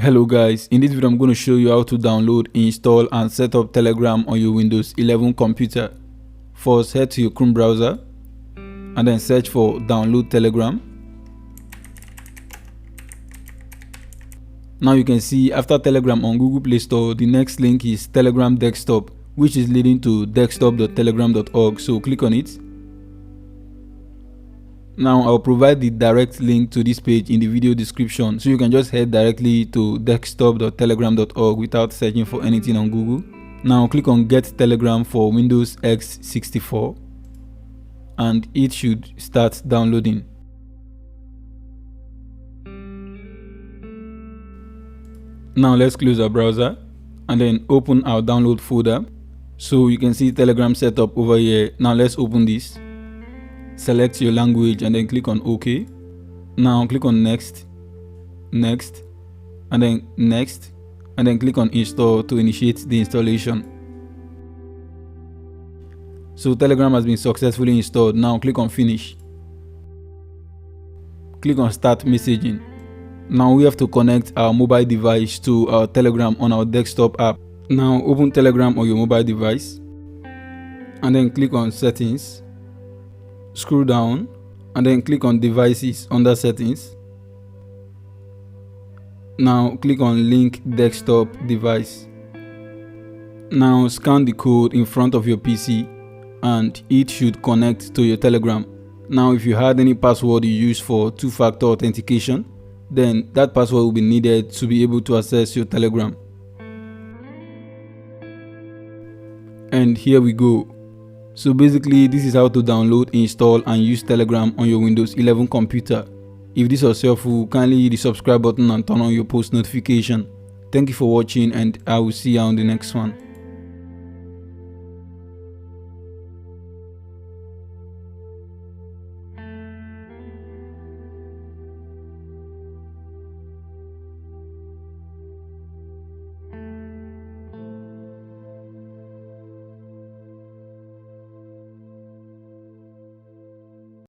Hello guys, in this video I'm going to show you how to download, install and set up Telegram on your Windows 11 computer. First, head to your Chrome browser and then search for download Telegram. Now you can see after Telegram on Google Play Store, the next link is Telegram Desktop, which is leading to desktop.telegram.org, so click on it. Now I'll provide the direct link to this page in the video description, so you can just head directly to desktop.telegram.org without searching for anything on Google. Now click on Get Telegram for Windows X64 and it should start downloading. Now let's close our browser and then open our download folder. So you can see Telegram setup over here. Now let's open this. Select your language and then click on OK. Now click on Next, Next, and then Next, and then click on Install to initiate the installation. So Telegram has been successfully installed. Now click on Finish. Click on Start Messaging. Now we have to connect our mobile device to our Telegram on our desktop app. Now open Telegram on your mobile device and then click on Settings. Scroll down and then click on Devices under Settings. Now click on Link Desktop Device. Now scan the code in front of your PC and it should connect to your Telegram. Now if you had any password you use for two-factor authentication, then that password will be needed to be able to access your Telegram. And here we go. So basically this is how to download, install and use Telegram on your Windows 11 computer. If this was helpful, kindly hit the subscribe button and turn on your post notification. Thank you for watching and I will see you on the next one.